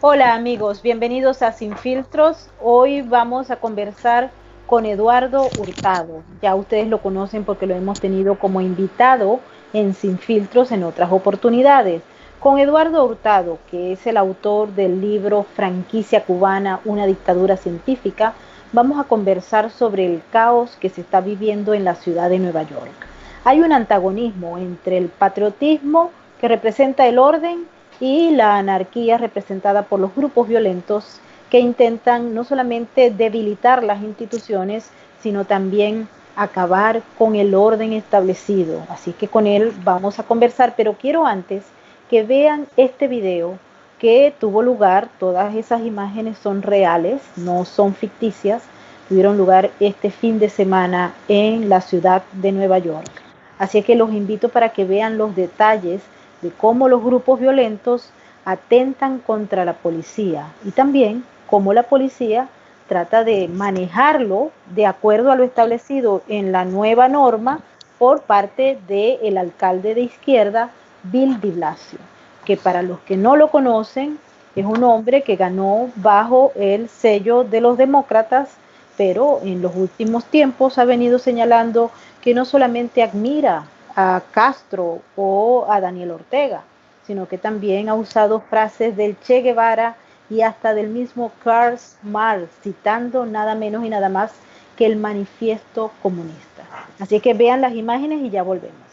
Hola amigos, bienvenidos a Sin Filtros. Hoy vamos a conversar con Eduardo Hurtado. Ya ustedes lo conocen porque lo hemos tenido como invitado en Sin Filtros en otras oportunidades. Con Eduardo Hurtado, que es el autor del libro Franquicia Cubana, una dictadura científica, vamos a conversar sobre el caos que se está viviendo en la ciudad de Nueva York. Hay un antagonismo entre el patriotismo que representa el orden y la anarquía representada por los grupos violentos que intentan no solamente debilitar las instituciones, sino también acabar con el orden establecido. Así que con él vamos a conversar, pero quiero antes que vean este video que tuvo lugar, todas esas imágenes son reales, no son ficticias, tuvieron lugar este fin de semana en la ciudad de Nueva York. Así que los invito para que vean los detalles de cómo los grupos violentos atentan contra la policía y también cómo la policía trata de manejarlo de acuerdo a lo establecido en la nueva norma por parte del alcalde de izquierda, Bill de Blasio, que para los que no lo conocen es un hombre que ganó bajo el sello de los demócratas, pero en los últimos tiempos ha venido señalando que no solamente admira a Castro o a Daniel Ortega, sino que también ha usado frases del Che Guevara y hasta del mismo Karl Marx, citando nada menos y nada más que el manifiesto comunista. Así que vean las imágenes y ya volvemos.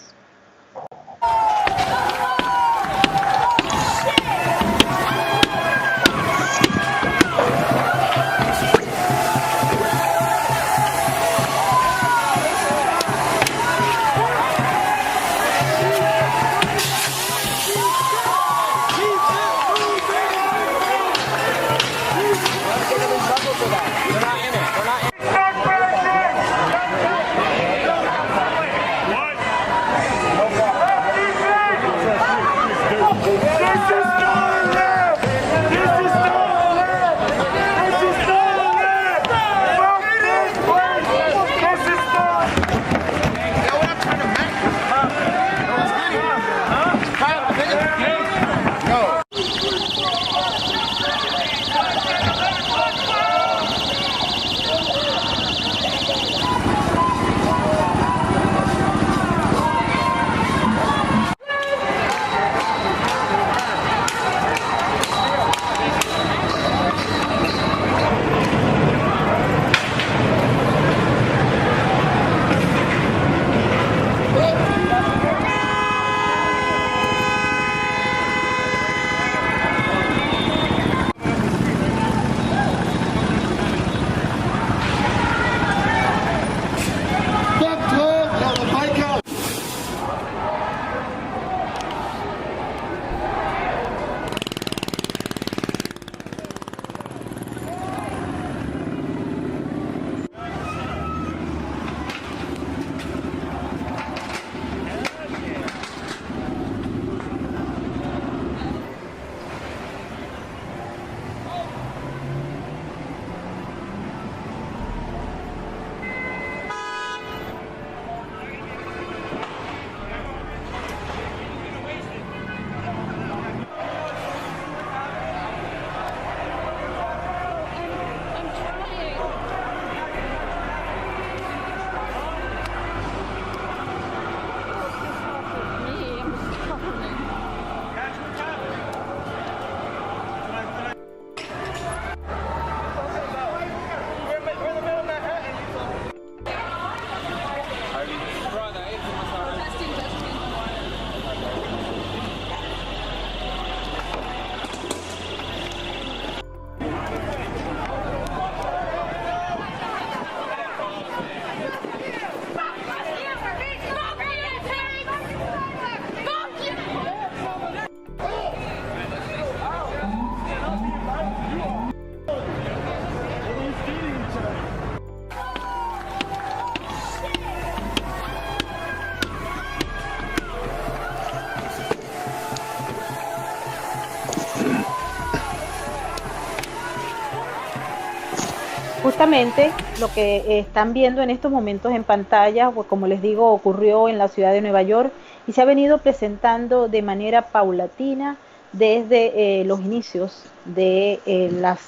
Justamente lo que están viendo en estos momentos en pantalla, pues como les digo, ocurrió en la ciudad de Nueva York y se ha venido presentando de manera paulatina desde los inicios de las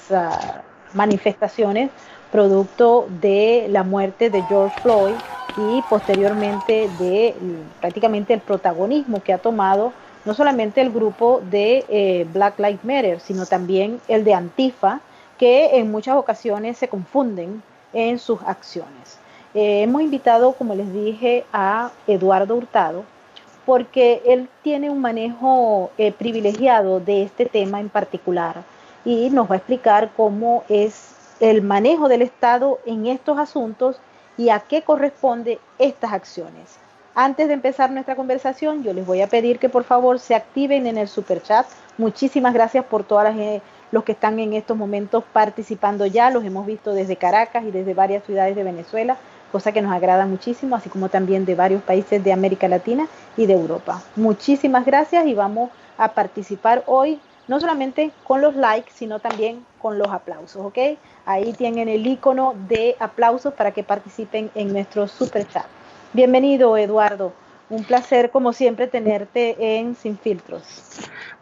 manifestaciones producto de la muerte de George Floyd y posteriormente de prácticamente el protagonismo que ha tomado no solamente el grupo de Black Lives Matter, sino también el de Antifa, que en muchas ocasiones se confunden en sus acciones. Hemos invitado, como les dije, a Eduardo Hurtado, porque él tiene un manejo privilegiado de este tema en particular y nos va a explicar cómo es el manejo del Estado en estos asuntos y a qué corresponden estas acciones. Antes de empezar nuestra conversación, yo les voy a pedir que por favor se activen en el superchat. Muchísimas gracias por todas los que están en estos momentos participando ya. Los hemos visto desde Caracas y desde varias ciudades de Venezuela, cosa que nos agrada muchísimo, así como también de varios países de América Latina y de Europa. Muchísimas gracias y vamos a participar hoy no solamente con los likes, sino también con los aplausos, ¿ok? Ahí tienen el icono de aplausos para que participen en nuestro super chat. Bienvenido, Eduardo. Un placer, como siempre, tenerte en Sin Filtros.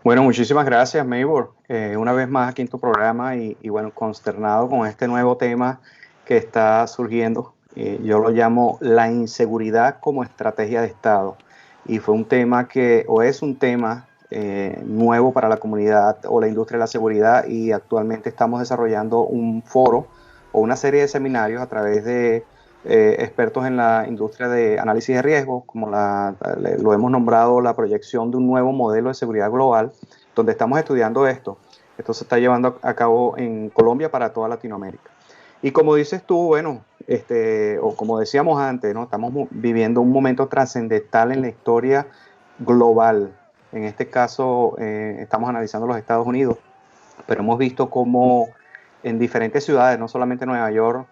Bueno, muchísimas gracias, Maybor. Una vez más aquí en tu programa y bueno, consternado con este nuevo tema que está surgiendo. Yo lo llamo la inseguridad como estrategia de Estado. Y fue un tema o es un tema nuevo para la comunidad o la industria de la seguridad, y actualmente estamos desarrollando un foro o una serie de seminarios a través de expertos en la industria de análisis de riesgos, como lo hemos nombrado la proyección de un nuevo modelo de seguridad global, donde estamos estudiando esto. Esto se está llevando a cabo en Colombia para toda Latinoamérica. Y como dices tú, bueno, o como decíamos antes, ¿no? Estamos viviendo un momento trascendental en la historia global. En este caso, estamos analizando los Estados Unidos, pero hemos visto cómo en diferentes ciudades, no solamente Nueva York,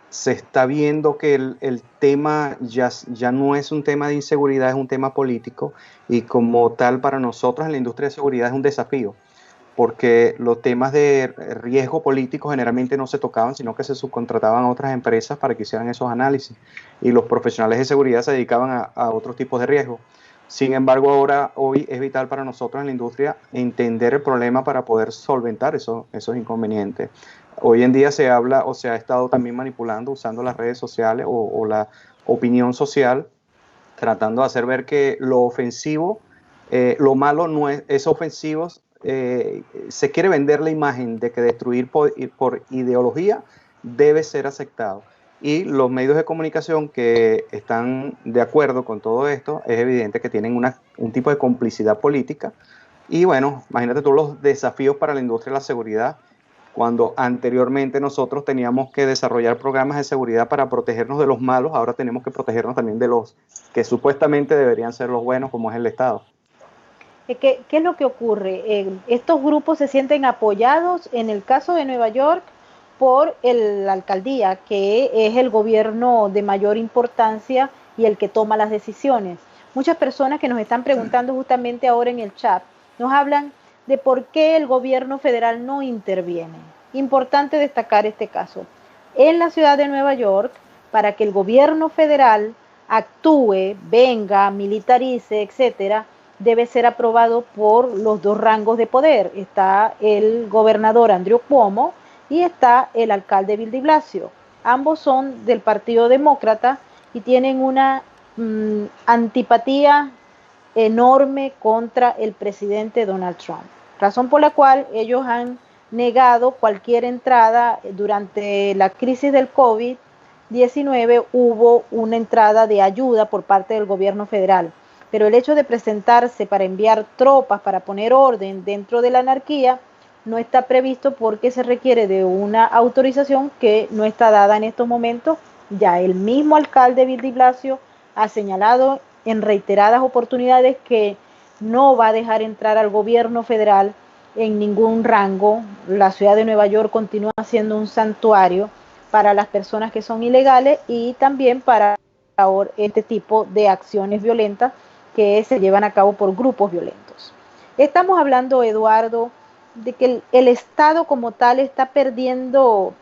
se está viendo que el tema ya no es un tema de inseguridad, es un tema político, y como tal para nosotros en la industria de seguridad es un desafío, porque los temas de riesgo político generalmente no se tocaban, sino que se subcontrataban a otras empresas para que hicieran esos análisis, y los profesionales de seguridad se dedicaban a otros tipos de riesgos. Sin embargo, hoy es vital para nosotros en la industria entender el problema para poder solventar esos inconvenientes. Hoy en día se habla o se ha estado también manipulando usando las redes sociales o la opinión social, tratando de hacer ver que lo ofensivo, lo malo no es ofensivo. Se quiere vender la imagen de que destruir por ideología debe ser aceptado. Y los medios de comunicación que están de acuerdo con todo esto, es evidente que tienen un tipo de complicidad política. Y bueno, imagínate tú los desafíos para la industria de la seguridad, cuando anteriormente nosotros teníamos que desarrollar programas de seguridad para protegernos de los malos, ahora tenemos que protegernos también de los que supuestamente deberían ser los buenos, como es el Estado. ¿Qué es lo que ocurre? Estos grupos se sienten apoyados, en el caso de Nueva York, por la alcaldía, que es el gobierno de mayor importancia y el que toma las decisiones. Muchas personas que nos están preguntando justamente ahora en el chat nos hablan de por qué el gobierno federal no interviene. Importante destacar este caso. En la ciudad de Nueva York, para que el gobierno federal actúe, venga, militarice, etcétera, debe ser aprobado por los dos rangos de poder. Está el gobernador Andrew Cuomo y está el alcalde Bill de Blasio. Ambos son del Partido Demócrata y tienen una antipatía enorme contra el presidente Donald Trump, razón por la cual ellos han negado cualquier entrada. Durante la crisis del COVID-19 hubo una entrada de ayuda por parte del gobierno federal, pero el hecho de presentarse para enviar tropas para poner orden dentro de la anarquía no está previsto porque se requiere de una autorización que no está dada en estos momentos. Ya el mismo alcalde Bill de Blasio ha señalado en reiteradas oportunidades que no va a dejar entrar al gobierno federal en ningún rango. La ciudad de Nueva York continúa siendo un santuario para las personas que son ilegales y también para este tipo de acciones violentas que se llevan a cabo por grupos violentos. Estamos hablando, Eduardo, de que el Estado como tal está perdiendo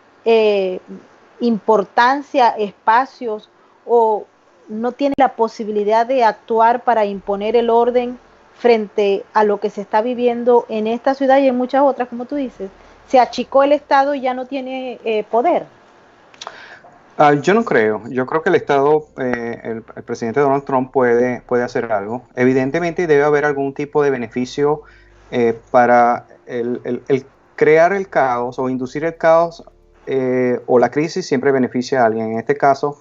importancia, espacios, o no tiene la posibilidad de actuar para imponer el orden frente a lo que se está viviendo en esta ciudad y en muchas otras, como tú dices. Se achicó el Estado y ya no tiene poder. Yo no creo. Yo creo que el Estado, el presidente Donald Trump puede hacer algo. Evidentemente debe haber algún tipo de beneficio para el crear el caos o inducir el caos o la crisis siempre beneficia a alguien. En este caso,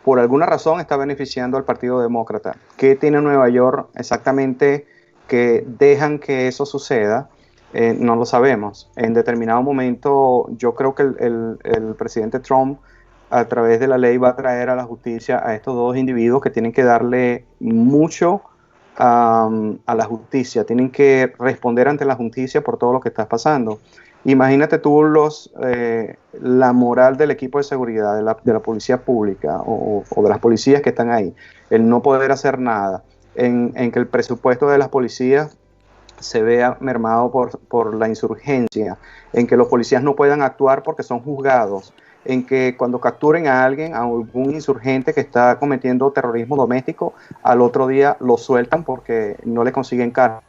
por alguna razón está beneficiando al Partido Demócrata. ¿Qué tiene Nueva York exactamente que dejan que eso suceda? No lo sabemos. En determinado momento, yo creo que el presidente Trump, a través de la ley, va a traer a la justicia a estos dos individuos que tienen que darle mucho a la justicia, tienen que responder ante la justicia por todo lo que está pasando. Imagínate tú la moral del equipo de seguridad, de la policía pública o de las policías que están ahí, el no poder hacer nada, en que el presupuesto de las policías se vea mermado por la insurgencia, en que los policías no puedan actuar porque son juzgados, en que cuando capturen a alguien, a algún insurgente que está cometiendo terrorismo doméstico, al otro día lo sueltan porque no le consiguen cargos.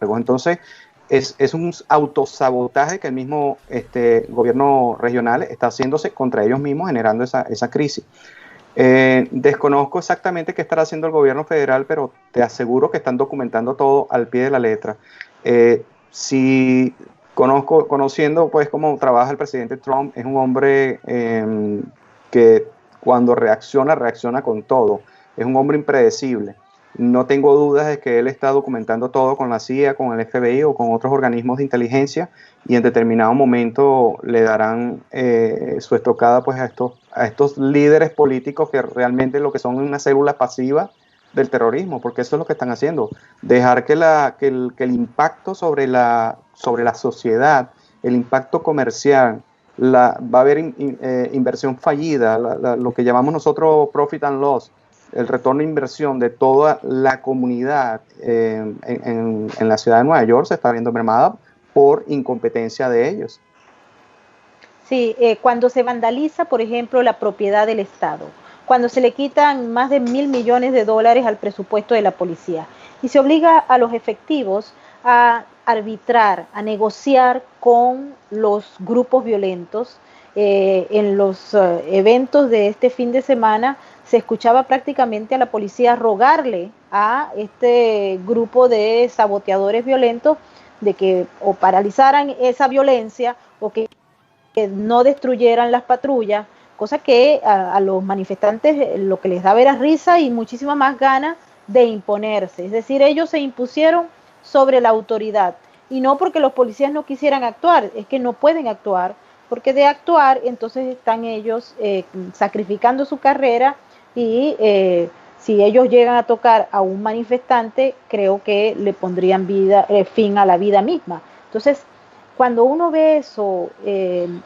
Entonces, es un autosabotaje que el mismo gobierno regional está haciéndose contra ellos mismos, generando esa crisis. Desconozco exactamente qué estará haciendo el gobierno federal, pero te aseguro que están documentando todo al pie de la letra. Si conociendo pues cómo trabaja el presidente Trump, es un hombre que cuando reacciona con todo. Es un hombre impredecible. No tengo dudas de que él está documentando todo con la CIA, con el FBI o con otros organismos de inteligencia, y en determinado momento le darán su estocada pues a estos líderes políticos que realmente lo que son una célula pasiva del terrorismo, porque eso es lo que están haciendo, dejar que el impacto sobre la sociedad, el impacto comercial, va a haber inversión fallida, lo que llamamos nosotros profit and loss, el retorno de inversión de toda la comunidad en la ciudad de Nueva York se está viendo mermada por incompetencia de ellos. Sí, cuando se vandaliza, por ejemplo, la propiedad del Estado, cuando se le quitan más de $1.000 millones al presupuesto de la policía y se obliga a los efectivos a arbitrar, a negociar con los grupos violentos. En los eventos de este fin de semana se escuchaba prácticamente a la policía rogarle a este grupo de saboteadores violentos de que o paralizaran esa violencia o que no destruyeran las patrullas, cosa que a los manifestantes lo que les daba era risa y muchísima más ganas de imponerse. Es decir, ellos se impusieron sobre la autoridad y no porque los policías no quisieran actuar, es que no pueden actuar, porque de actuar entonces están ellos sacrificando su carrera y si ellos llegan a tocar a un manifestante, creo que le pondrían fin a la vida misma. Entonces, cuando uno ve eso,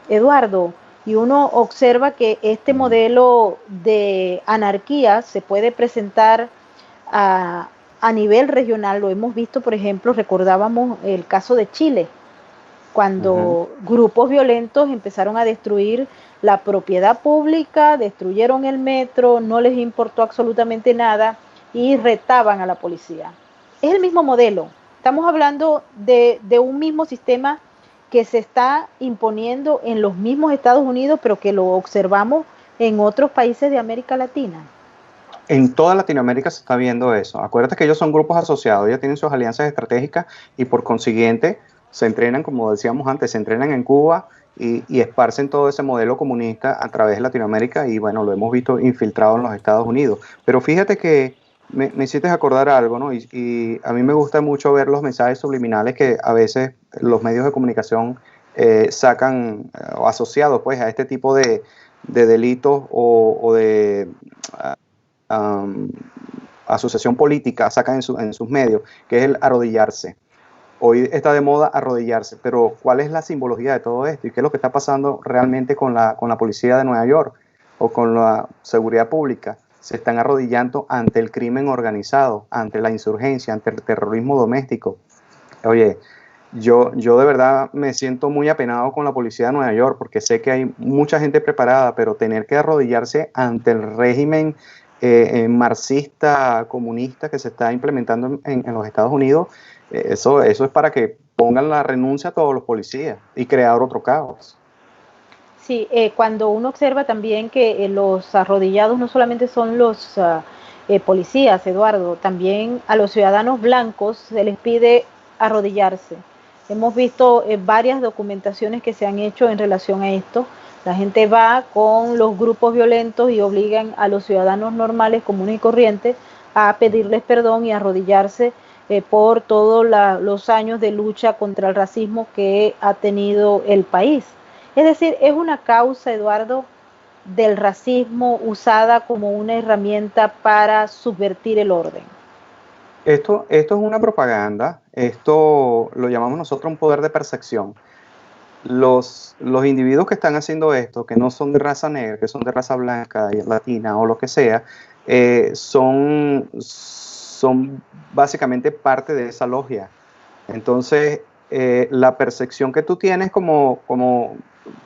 Eduardo, y uno observa que este modelo de anarquía se puede presentar a nivel regional, lo hemos visto, por ejemplo, recordábamos el caso de Chile, cuando grupos violentos empezaron a destruir la propiedad pública, destruyeron el metro, no les importó absolutamente nada y retaban a la policía. Es el mismo modelo, estamos hablando de un mismo sistema que se está imponiendo en los mismos Estados Unidos, pero que lo observamos en otros países de América Latina. En toda Latinoamérica se está viendo eso. Acuérdate que ellos son grupos asociados, ellos tienen sus alianzas estratégicas y por consiguiente se entrenan, como decíamos antes, se entrenan en Cuba y esparcen todo ese modelo comunista a través de Latinoamérica y bueno, lo hemos visto infiltrado en los Estados Unidos. Pero fíjate que me hiciste acordar algo, ¿no? Y a mí me gusta mucho ver los mensajes subliminales que a veces los medios de comunicación sacan asociados pues a este tipo de delitos o de asociación política sacan en sus medios, que es el arrodillarse. Hoy está de moda arrodillarse, pero ¿cuál es la simbología de todo esto? ¿Y qué es lo que está pasando realmente con la policía de Nueva York o con la seguridad pública? Se están arrodillando ante el crimen organizado, ante la insurgencia, ante el terrorismo doméstico. Oye, yo de verdad me siento muy apenado con la policía de Nueva York porque sé que hay mucha gente preparada, pero tener que arrodillarse ante el régimen marxista, comunista que se está implementando en los Estados Unidos, eso es para que pongan la renuncia a todos los policías y crear otro caos. Sí, cuando uno observa también que los arrodillados no solamente son los policías, Eduardo, también a los ciudadanos blancos se les pide arrodillarse. Hemos visto varias documentaciones que se han hecho en relación a esto. La gente va con los grupos violentos y obligan a los ciudadanos normales, comunes y corrientes, a pedirles perdón y arrodillarse por todos los años de lucha contra el racismo que ha tenido el país. Es decir, es una causa, Eduardo, del racismo usada como una herramienta para subvertir el orden. Esto es una propaganda, esto lo llamamos nosotros un poder de percepción. Los individuos que están haciendo esto, que no son de raza negra, que son de raza blanca, latina o lo que sea, son básicamente parte de esa logia. Entonces, la percepción que tú tienes como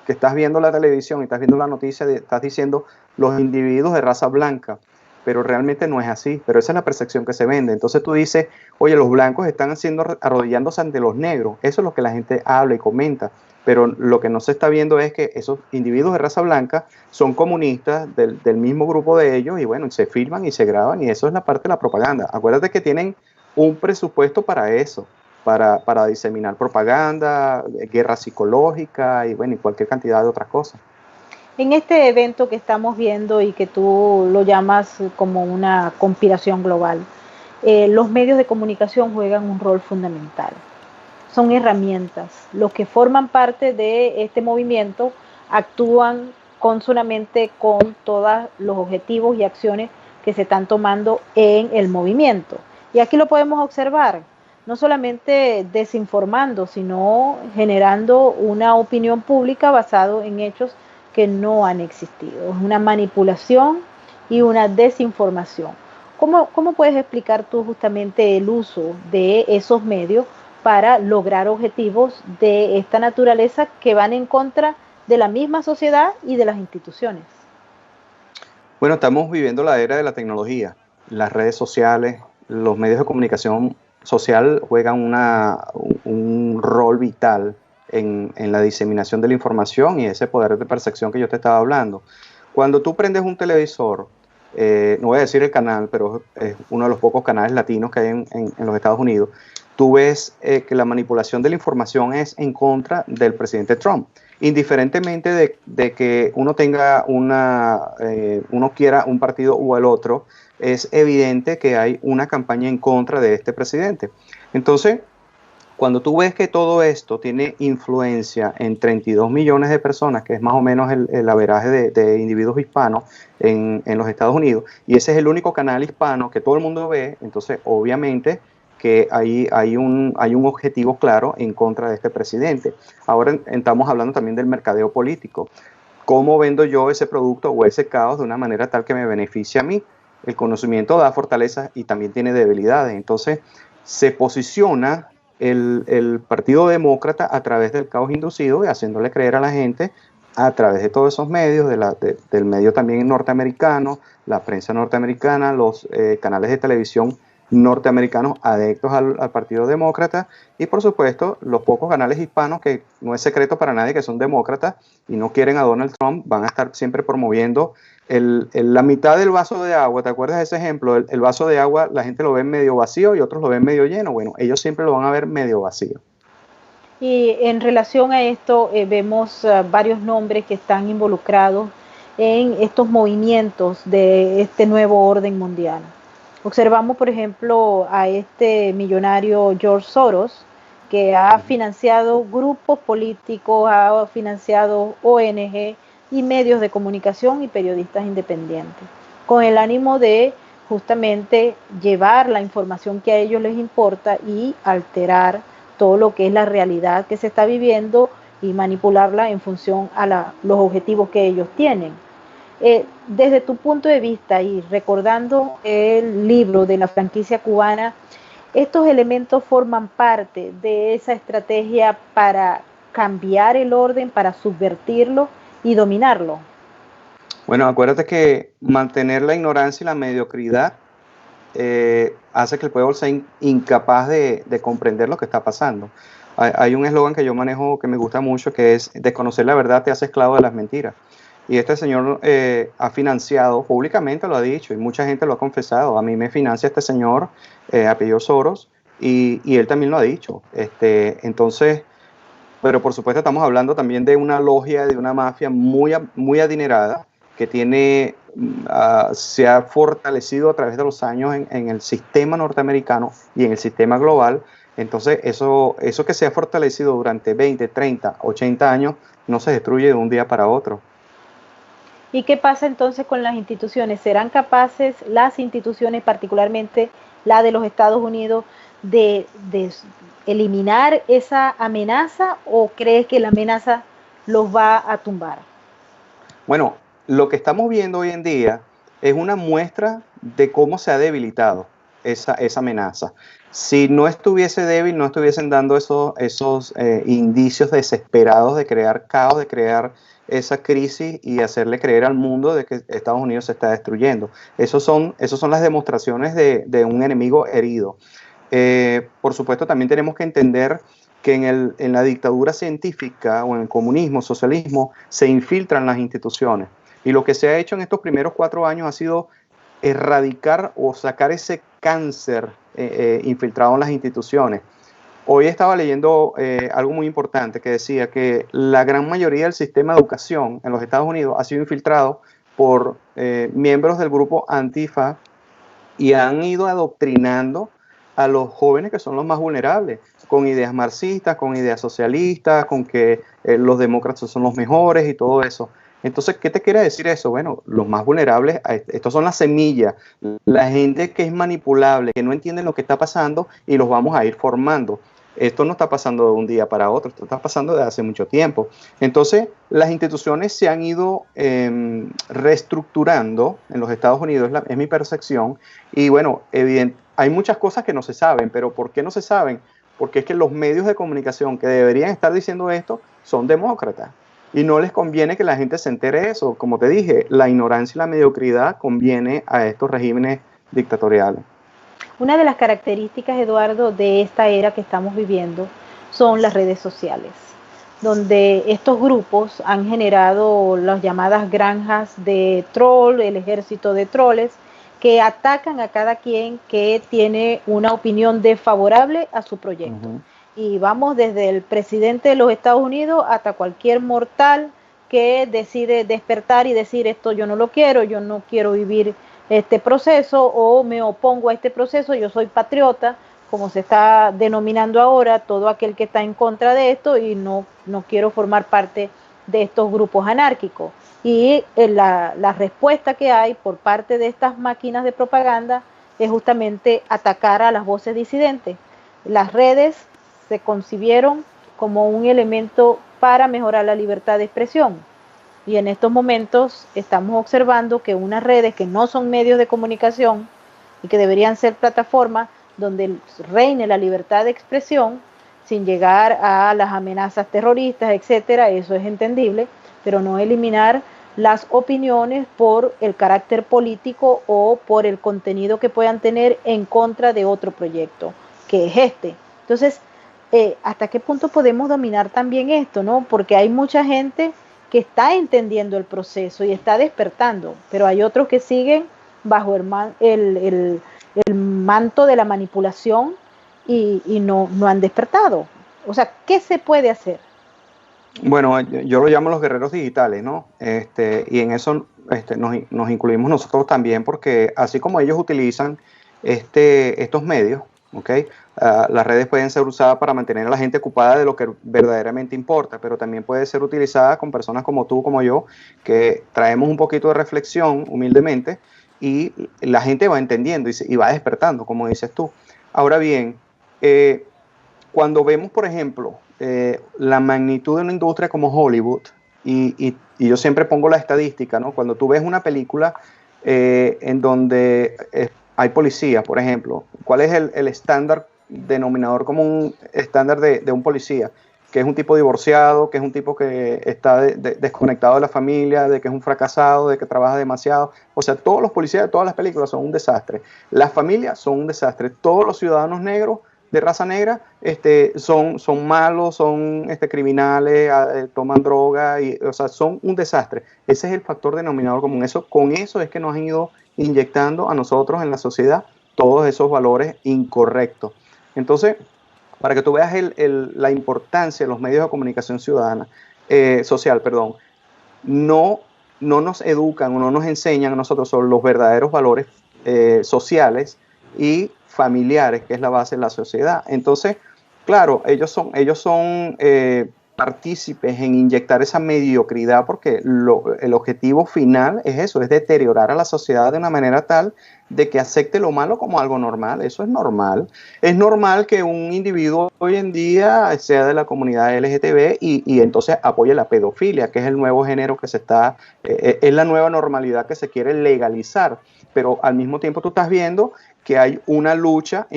que estás viendo la televisión y estás viendo la noticia, estás diciendo los individuos de raza blanca, pero realmente no es así, pero esa es la percepción que se vende. Entonces tú dices, oye, los blancos están arrodillándose ante los negros, eso es lo que la gente habla y comenta, pero lo que no se está viendo es que esos individuos de raza blanca son comunistas del mismo grupo de ellos y bueno, se filman y se graban y eso es la parte de la propaganda. Acuérdate que tienen un presupuesto para eso, para diseminar propaganda, guerra psicológica y bueno, y cualquier cantidad de otras cosas. En este evento que estamos viendo y que tú lo llamas como una conspiración global, los medios de comunicación juegan un rol fundamental. Son herramientas. Los que forman parte de este movimiento actúan consonamente con todos los objetivos y acciones que se están tomando en el movimiento. Y aquí lo podemos observar, no solamente desinformando, sino generando una opinión pública basada en hechos que no han existido. Es una manipulación y una desinformación. ¿Cómo puedes explicar tú justamente el uso de esos medios para lograr objetivos de esta naturaleza que van en contra de la misma sociedad y de las instituciones? Bueno, estamos viviendo la era de la tecnología. Las redes sociales, los medios de comunicación social juegan un rol vital en la diseminación de la información y ese poder de percepción que yo te estaba hablando. Cuando tú prendes un televisor, no voy a decir el canal, pero es uno de los pocos canales latinos que hay en los Estados Unidos, tú ves que la manipulación de la información es en contra del presidente Trump. Indiferentemente de que uno tenga uno quiera un partido o el otro, es evidente que hay una campaña en contra de este presidente. Entonces, cuando tú ves que todo esto tiene influencia en 32 millones de personas, que es más o menos el averaje de individuos hispanos en los Estados Unidos, y ese es el único canal hispano que todo el mundo ve, entonces obviamente que hay un objetivo claro en contra de este presidente. Ahora estamos hablando también del mercadeo político. ¿Cómo vendo yo ese producto o ese caos de una manera tal que me beneficie a mí? El conocimiento da fortalezas y también tiene debilidades. Entonces se posiciona el Partido Demócrata a través del caos inducido y haciéndole creer a la gente a través de todos esos medios, del medio también norteamericano, la prensa norteamericana, los canales de televisión norteamericanos adeptos al Partido Demócrata y por supuesto los pocos canales hispanos que no es secreto para nadie que son demócratas y no quieren a Donald Trump, van a estar siempre promoviendo la mitad del vaso de agua. ¿Te acuerdas de ese ejemplo? El vaso de agua la gente lo ve medio vacío y otros lo ven medio lleno. Bueno, ellos siempre lo van a ver medio vacío. Y en relación a esto, vemos varios nombres que están involucrados en estos movimientos de este nuevo orden mundial. Observamos, por ejemplo, a este millonario George Soros, que ha financiado grupos políticos, ha financiado ONG y medios de comunicación y periodistas independientes, con el ánimo de justamente llevar la información que a ellos les importa y alterar todo lo que es la realidad que se está viviendo y manipularla en función a los objetivos que ellos tienen. Desde tu punto de vista y recordando el libro de la franquicia cubana, estos elementos forman parte de esa estrategia para cambiar el orden, para subvertirlo y dominarlo. Bueno, acuérdate que mantener la ignorancia y la mediocridad hace que el pueblo sea incapaz de comprender lo que está pasando. Hay un eslogan que yo manejo que me gusta mucho, que es: desconocer la verdad te hace esclavo de las mentiras. Y este señor ha financiado, públicamente lo ha dicho, y mucha gente lo ha confesado: a mí me financia este señor, apellido Soros, y él también lo ha dicho. Entonces, pero por supuesto estamos hablando también de una logia, de una mafia muy adinerada, que se ha fortalecido a través de los años en el sistema norteamericano y en el sistema global. Entonces eso que se ha fortalecido durante 20, 30, 80 años no se destruye de un día para otro. ¿Y qué pasa entonces con las instituciones? ¿Serán capaces las instituciones, particularmente la de los Estados Unidos, de eliminar esa amenaza, o crees que la amenaza los va a tumbar? Bueno, lo que estamos viendo hoy en día es una muestra de cómo se ha debilitado esa amenaza. Si no estuviese débil, no estuviesen dando esos indicios desesperados de crear caos, de crear esa crisis y hacerle creer al mundo de que Estados Unidos se está destruyendo. Esas son las demostraciones de un enemigo herido. Por supuesto, también tenemos que entender que en la dictadura científica o en el comunismo, socialismo, se infiltran las instituciones. Y lo que se ha hecho en estos primeros 4 años ha sido erradicar o sacar ese cáncer infiltrado en las instituciones. Hoy estaba leyendo algo muy importante que decía que la gran mayoría del sistema de educación en los Estados Unidos ha sido infiltrado por miembros del grupo Antifa, y han ido adoctrinando a los jóvenes, que son los más vulnerables, con ideas marxistas, con ideas socialistas, con que los demócratas son los mejores y todo eso. Entonces, ¿qué te quiere decir eso? Bueno, los más vulnerables, estos son las semillas, la gente que es manipulable, que no entiende lo que está pasando, y los vamos a ir formando. Esto no está pasando de un día para otro, esto está pasando desde hace mucho tiempo. Entonces, las instituciones se han ido reestructurando en los Estados Unidos, es mi percepción. Y bueno, hay muchas cosas que no se saben, pero ¿por qué no se saben? Porque es que los medios de comunicación que deberían estar diciendo esto son demócratas. Y no les conviene que la gente se entere de eso. Como te dije, la ignorancia y la mediocridad conviene a estos regímenes dictatoriales. Una de las características, Eduardo, de esta era que estamos viviendo son las redes sociales, donde estos grupos han generado las llamadas granjas de troll, el ejército de troles, que atacan a cada quien que tiene una opinión desfavorable a su proyecto. Y vamos desde el presidente de los Estados Unidos hasta cualquier mortal que decide despertar y decir: esto yo no lo quiero, yo no quiero vivir este proceso, o me opongo a este proceso, yo soy patriota, como se está denominando ahora todo aquel que está en contra de esto, y no quiero formar parte de estos grupos anárquicos. Y la respuesta que hay por parte de estas máquinas de propaganda es justamente atacar a las voces disidentes. Las redes se concibieron como un elemento para mejorar la libertad de expresión. Y en estos momentos estamos observando que unas redes que no son medios de comunicación y que deberían ser plataformas donde reine la libertad de expresión, sin llegar a las amenazas terroristas, etcétera, eso es entendible, pero no eliminar las opiniones por el carácter político o por el contenido que puedan tener en contra de otro proyecto, que es este. Entonces, ¿hasta qué punto podemos dominar también esto, no? Porque hay mucha gente que está entendiendo el proceso y está despertando, pero hay otros que siguen bajo el manto de la manipulación y no han despertado. O sea, ¿qué se puede hacer? Bueno, yo lo llamo los guerreros digitales, ¿no? Y en eso nos incluimos nosotros también, porque así como ellos utilizan estos medios, ¿ok? Las redes pueden ser usadas para mantener a la gente ocupada de lo que verdaderamente importa, pero también puede ser utilizada con personas como tú, como yo, que traemos un poquito de reflexión humildemente, y la gente va entendiendo y va despertando, como dices tú. Ahora bien, cuando vemos, por ejemplo, la magnitud de una industria como Hollywood, y yo siempre pongo la estadística, ¿no? Cuando tú ves una película en donde hay policías, por ejemplo, ¿cuál es el estándar denominador común estándar de un policía? que es un tipo divorciado, que es un tipo que está desconectado de la familia, de que es un fracasado, de que trabaja demasiado. O sea, todos los policías de todas las películas son un desastre. Las familias son un desastre. Todos los ciudadanos negros de raza negra son malos, son criminales, toman droga, o sea, son un desastre. Ese es el factor denominador común. Con eso es que nos han ido inyectando a nosotros en la sociedad todos esos valores incorrectos. Entonces, para que tú veas la importancia de los medios de comunicación social, perdón, no, no nos educan o no nos enseñan a nosotros sobre los verdaderos valores sociales y familiares, que es la base de la sociedad. Entonces, claro, ellos son partícipes en inyectar esa mediocridad porque el objetivo final es eso, es deteriorar a la sociedad de una manera tal de que acepte lo malo como algo normal. Eso es normal. Es normal que un individuo hoy en día sea de la comunidad LGTB y entonces apoye la pedofilia, que es el nuevo género que es la nueva normalidad que se quiere legalizar. Pero al mismo tiempo tú estás viendo que hay una lucha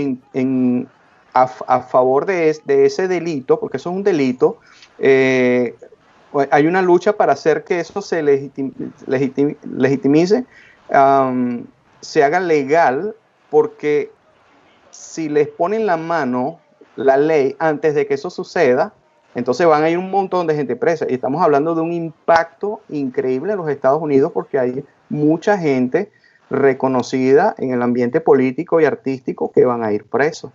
a favor de ese delito, porque eso es un delito. Hay una lucha para hacer que eso se legitimice, se haga legal, porque si les ponen la mano la ley antes de que eso suceda, entonces van a ir un montón de gente presa. Y estamos hablando de un impacto increíble en los Estados Unidos porque hay mucha gente reconocida en el ambiente político y artístico que van a ir presos.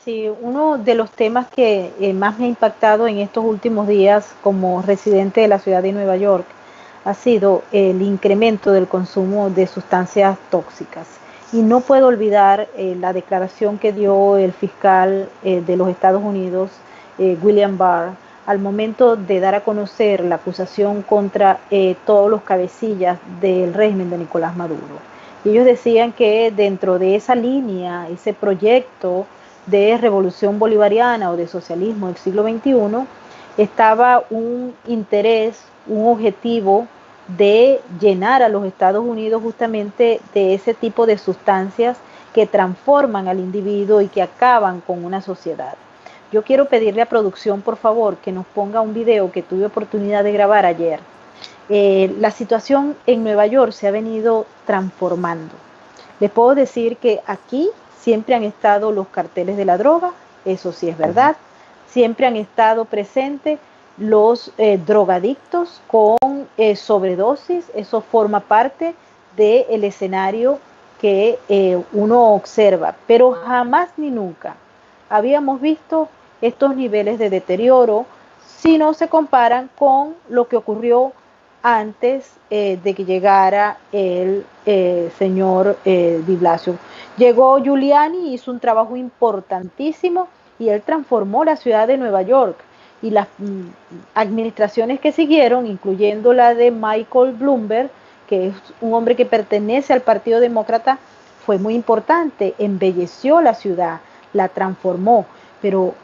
Sí, uno de los temas que más me ha impactado en estos últimos días como residente de la ciudad de Nueva York ha sido el incremento del consumo de sustancias tóxicas. Y no puedo olvidar la declaración que dio el fiscal de los Estados Unidos, William Barr, al momento de dar a conocer la acusación contra todos los cabecillas del régimen de Nicolás Maduro. Y ellos decían que dentro de esa línea, ese proyecto de revolución bolivariana o de socialismo del siglo XXI, estaba un interés, un objetivo de llenar a los Estados Unidos justamente de ese tipo de sustancias que transforman al individuo y que acaban con una sociedad. Yo quiero pedirle a producción, por favor, que nos ponga un video que tuve oportunidad de grabar ayer. La situación en Nueva York se ha venido transformando. Les puedo decir que aquí siempre han estado los carteles de la droga, eso sí es verdad. Siempre han estado presentes los drogadictos con sobredosis, eso forma parte del escenario que uno observa, pero jamás ni nunca habíamos visto estos niveles de deterioro si no se comparan con lo que ocurrió antes de que llegara el señor Di Blasio. Llegó Giuliani y hizo un trabajo importantísimo y él transformó la ciudad de Nueva York. Y las administraciones que siguieron, incluyendo la de Michael Bloomberg, que es un hombre que pertenece al Partido Demócrata, fue muy importante, embelleció la ciudad, la transformó, pero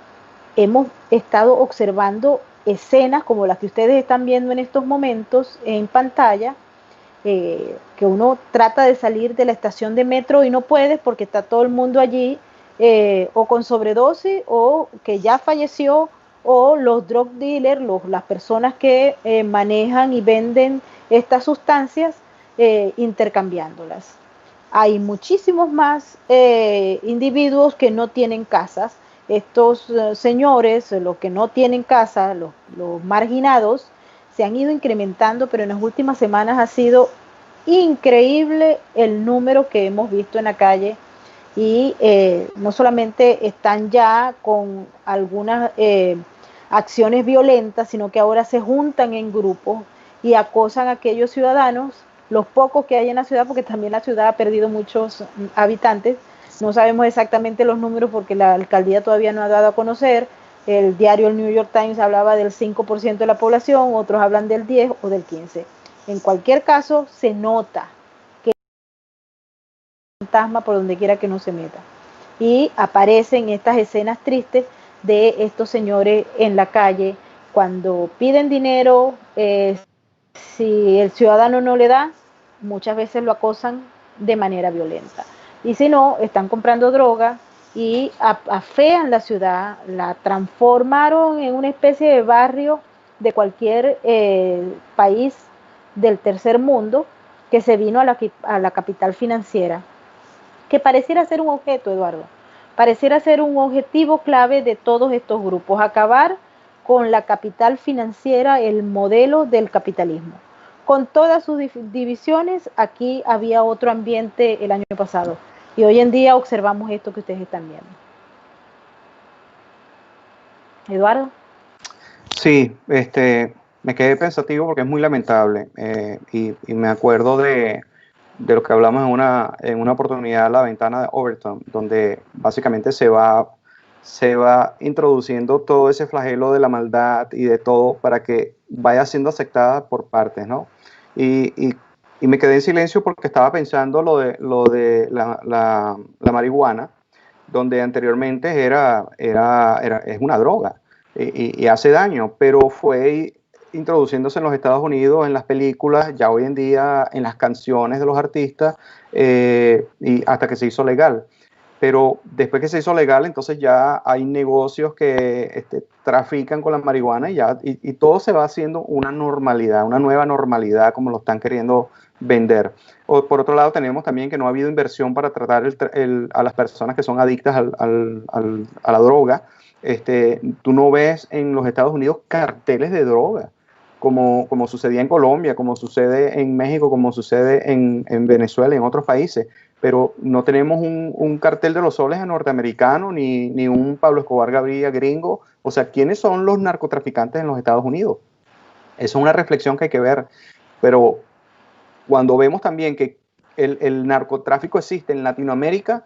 hemos estado observando escenas como las que ustedes están viendo en estos momentos en pantalla, que uno trata de salir de la estación de metro y no puede porque está todo el mundo allí, o con sobredosis, o que ya falleció, o los drug dealers, las personas que manejan y venden estas sustancias, intercambiándolas. Hay muchísimos más individuos que no tienen casas. Estos señores, los que no tienen casa, los marginados, se han ido incrementando, pero en las últimas semanas ha sido increíble el número que hemos visto en la calle. Y no solamente están ya con algunas acciones violentas, sino que ahora se juntan en grupos y acosan a aquellos ciudadanos, los pocos que hay en la ciudad, porque también la ciudad ha perdido muchos habitantes. No sabemos exactamente los números porque la alcaldía todavía no ha dado a conocer. El diario el New York Times hablaba del 5% de la población, otros hablan del 10 o del 15. En cualquier caso, se nota que hay un fantasma por donde quiera que no se meta. Y aparecen estas escenas tristes de estos señores en la calle cuando piden dinero. Si el ciudadano no le da, muchas veces lo acosan de manera violenta. Y si no, están comprando droga y afean la ciudad, la transformaron en una especie de barrio de cualquier país del tercer mundo que se vino a la capital financiera, que pareciera ser un objeto, Eduardo, pareciera ser un objetivo clave de todos estos grupos, acabar con la capital financiera, el modelo del capitalismo. Con todas sus divisiones, aquí había otro ambiente el año pasado. Y hoy en día observamos esto que ustedes están viendo. Eduardo. Sí, me quedé pensativo porque es muy lamentable y me acuerdo de lo que hablamos en una oportunidad, la ventana de Overton, donde básicamente se va introduciendo todo ese flagelo de la maldad y de todo para que vaya siendo aceptada por partes, ¿no? Y me quedé en silencio porque estaba pensando lo de la marihuana, donde anteriormente es una droga y hace daño, pero fue introduciéndose en los Estados Unidos, en las películas, ya hoy en día en las canciones de los artistas, y hasta que se hizo legal. Pero después que se hizo legal, entonces ya hay negocios que trafican con la marihuana y todo se va haciendo una normalidad, una nueva normalidad, como lo están queriendo vender. Por otro lado, tenemos también que no ha habido inversión para tratar a las personas que son adictas a la droga. Tú no ves en los Estados Unidos carteles de droga, como sucedía en Colombia, como sucede en México, como sucede en Venezuela y en otros países, pero no tenemos un cartel de los soles norteamericano ni un Pablo Escobar Gaviria gringo. O sea, ¿quiénes son los narcotraficantes en los Estados Unidos? Esa es una reflexión que hay que ver, pero cuando vemos también que el narcotráfico existe en Latinoamérica,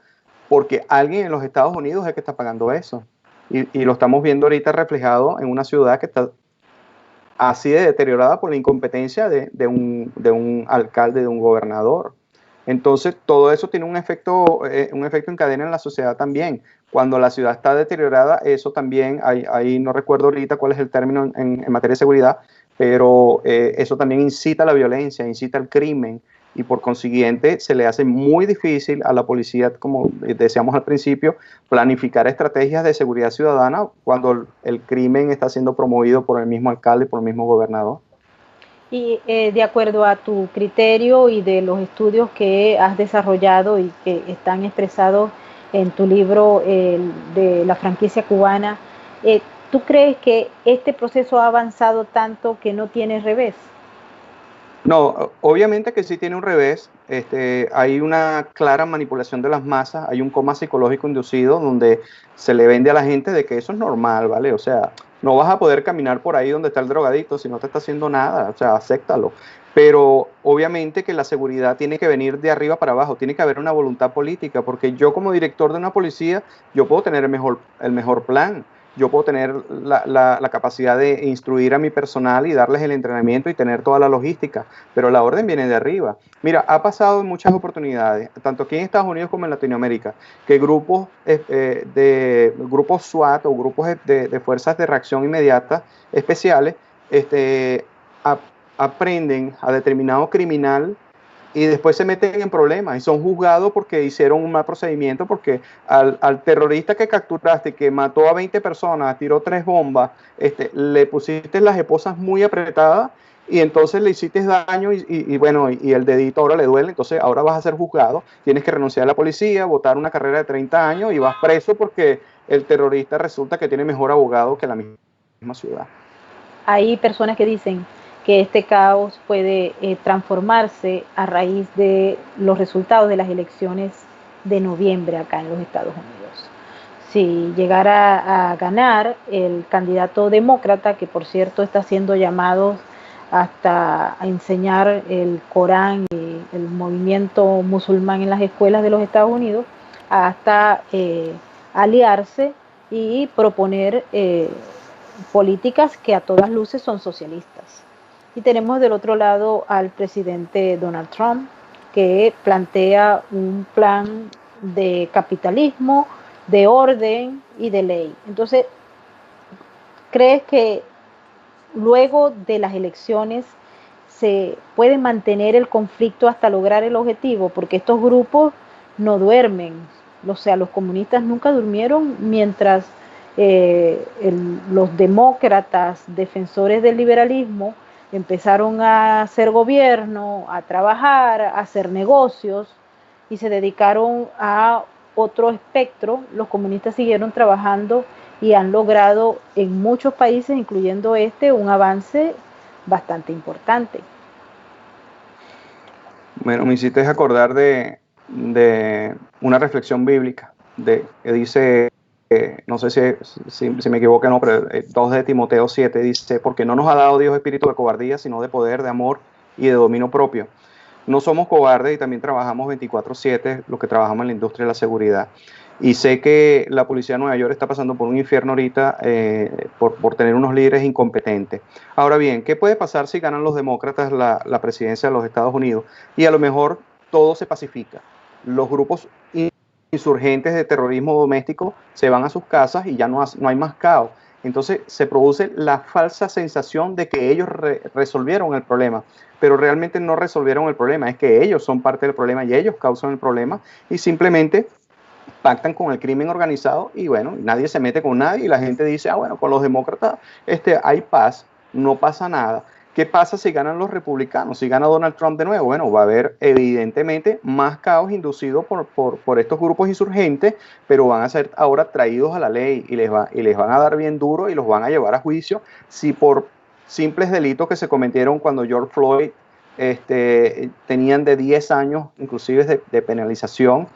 porque alguien en los Estados Unidos es el que está pagando eso. Y lo estamos viendo ahorita reflejado en una ciudad que está así de deteriorada por la incompetencia de un alcalde, de un gobernador. Entonces, todo eso tiene un efecto en cadena en la sociedad también. Cuando la ciudad está deteriorada, eso también, ahí no recuerdo ahorita cuál es el término en materia de seguridad, pero eso también incita a la violencia, incita al crimen, y por consiguiente se le hace muy difícil a la policía, como decíamos al principio, planificar estrategias de seguridad ciudadana cuando el crimen está siendo promovido por el mismo alcalde y por el mismo gobernador. Y de acuerdo a tu criterio y de los estudios que has desarrollado y que están expresados en tu libro de la franquicia cubana, ¿tú crees que este proceso ha avanzado tanto que no tiene revés? No, obviamente que sí tiene un revés. Hay una clara manipulación de las masas, hay un coma psicológico inducido donde se le vende a la gente de que eso es normal, ¿vale? O sea, no vas a poder caminar por ahí donde está el drogadicto si no te está haciendo nada, o sea, acéptalo. Pero obviamente que la seguridad tiene que venir de arriba para abajo, tiene que haber una voluntad política, porque yo como director de una policía, yo puedo tener el mejor plan. Yo puedo tener la capacidad de instruir a mi personal y darles el entrenamiento y tener toda la logística, pero la orden viene de arriba. Mira, ha pasado en muchas oportunidades, tanto aquí en Estados Unidos como en Latinoamérica, que grupos SWAT o grupos de fuerzas de reacción inmediata especiales a, aprenden a determinado criminal y después se meten en problemas y son juzgados porque hicieron un mal procedimiento, porque al terrorista que capturaste, que mató a 20 personas, tiró 3 bombas, le pusiste las esposas muy apretadas y entonces le hiciste daño y bueno, y el dedito ahora le duele, entonces ahora vas a ser juzgado, tienes que renunciar a la policía, votar una carrera de 30 años y vas preso porque el terrorista resulta que tiene mejor abogado que la misma ciudad. Hay personas que dicen que este caos puede transformarse a raíz de los resultados de las elecciones de noviembre acá en los Estados Unidos. Si llegara a ganar el candidato demócrata, que por cierto está siendo llamado hasta a enseñar el Corán y el movimiento musulmán en las escuelas de los Estados Unidos, hasta aliarse y proponer políticas que a todas luces son socialistas. Y tenemos del otro lado al presidente Donald Trump, que plantea un plan de capitalismo, de orden y de ley. Entonces, ¿crees que luego de las elecciones se puede mantener el conflicto hasta lograr el objetivo? Porque estos grupos no duermen, O sea, los comunistas nunca durmieron mientras los demócratas, defensores del liberalismo, empezaron a hacer gobierno, a trabajar, a hacer negocios y se dedicaron a otro espectro. Los comunistas siguieron trabajando y han logrado en muchos países, incluyendo este, un avance bastante importante. Bueno, me hiciste acordar de una reflexión bíblica que dice, no sé si me equivoco o no, pero 2 de Timoteo 7 dice, porque no nos ha dado Dios espíritu de cobardía, sino de poder, de amor y de dominio propio. No somos cobardes y también trabajamos 24/7, los que trabajamos en la industria de la seguridad. Y sé que la policía de Nueva York está pasando por un infierno ahorita por tener unos líderes incompetentes. Ahora bien, ¿qué puede pasar si ganan los demócratas la presidencia de los Estados Unidos? Y a lo mejor todo se pacifica. Los grupos insurgentes de terrorismo doméstico se van a sus casas y ya no hay más caos. Entonces se produce la falsa sensación de que ellos resolvieron el problema, pero realmente no resolvieron el problema, es que ellos son parte del problema y ellos causan el problema y simplemente pactan con el crimen organizado y bueno, nadie se mete con nadie y la gente dice, bueno, con los demócratas hay paz, no pasa nada. ¿Qué pasa si ganan los republicanos? Si gana Donald Trump de nuevo, bueno, va a haber evidentemente más caos inducido por estos grupos insurgentes, pero van a ser ahora traídos a la ley y les van a dar bien duro y los van a llevar a juicio si por simples delitos que se cometieron cuando George Floyd tenían de 10 años inclusive de penalización.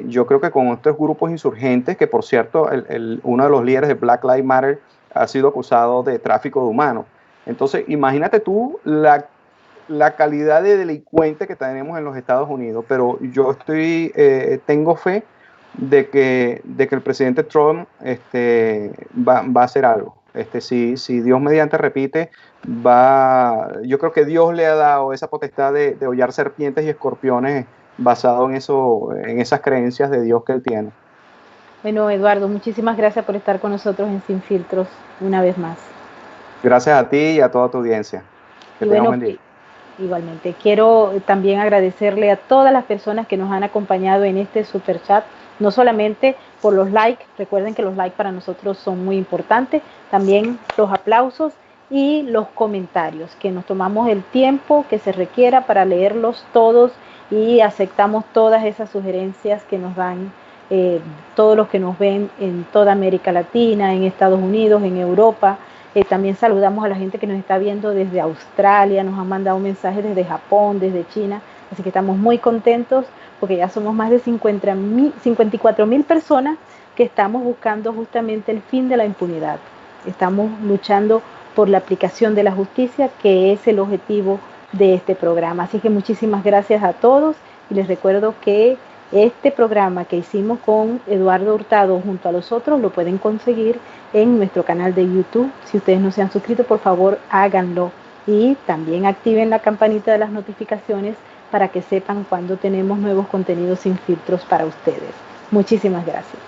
Yo creo que con estos grupos insurgentes, que por cierto, uno de los líderes de Black Lives Matter ha sido acusado de tráfico de humanos. Entonces, imagínate tú la calidad de delincuente que tenemos en los Estados Unidos, pero yo tengo fe de que el presidente Trump va a hacer algo. Si Dios mediante repite, yo creo que Dios le ha dado esa potestad de hollar serpientes y escorpiones basado en esas creencias de Dios que él tiene. Bueno, Eduardo, muchísimas gracias por estar con nosotros en Sin Filtros una vez más. Gracias a ti y a toda tu audiencia. Que tengas un buen día. Igualmente, quiero también agradecerle a todas las personas que nos han acompañado en este super chat, no solamente por los likes, recuerden que los likes para nosotros son muy importantes, también los aplausos y los comentarios, que nos tomamos el tiempo que se requiera para leerlos todos y aceptamos todas esas sugerencias que nos dan todos los que nos ven en toda América Latina, en Estados Unidos, en Europa. También saludamos a la gente que nos está viendo desde Australia, nos han mandado mensajes desde Japón, desde China, así que estamos muy contentos porque ya somos más de 54,000 personas que estamos buscando justamente el fin de la impunidad. Estamos luchando por la aplicación de la justicia, que es el objetivo de este programa. Así que muchísimas gracias a todos y les recuerdo que este programa que hicimos con Eduardo Hurtado junto a los otros lo pueden conseguir en nuestro canal de YouTube. Si ustedes no se han suscrito, por favor háganlo y también activen la campanita de las notificaciones para que sepan cuando tenemos nuevos contenidos sin filtros para ustedes. Muchísimas gracias.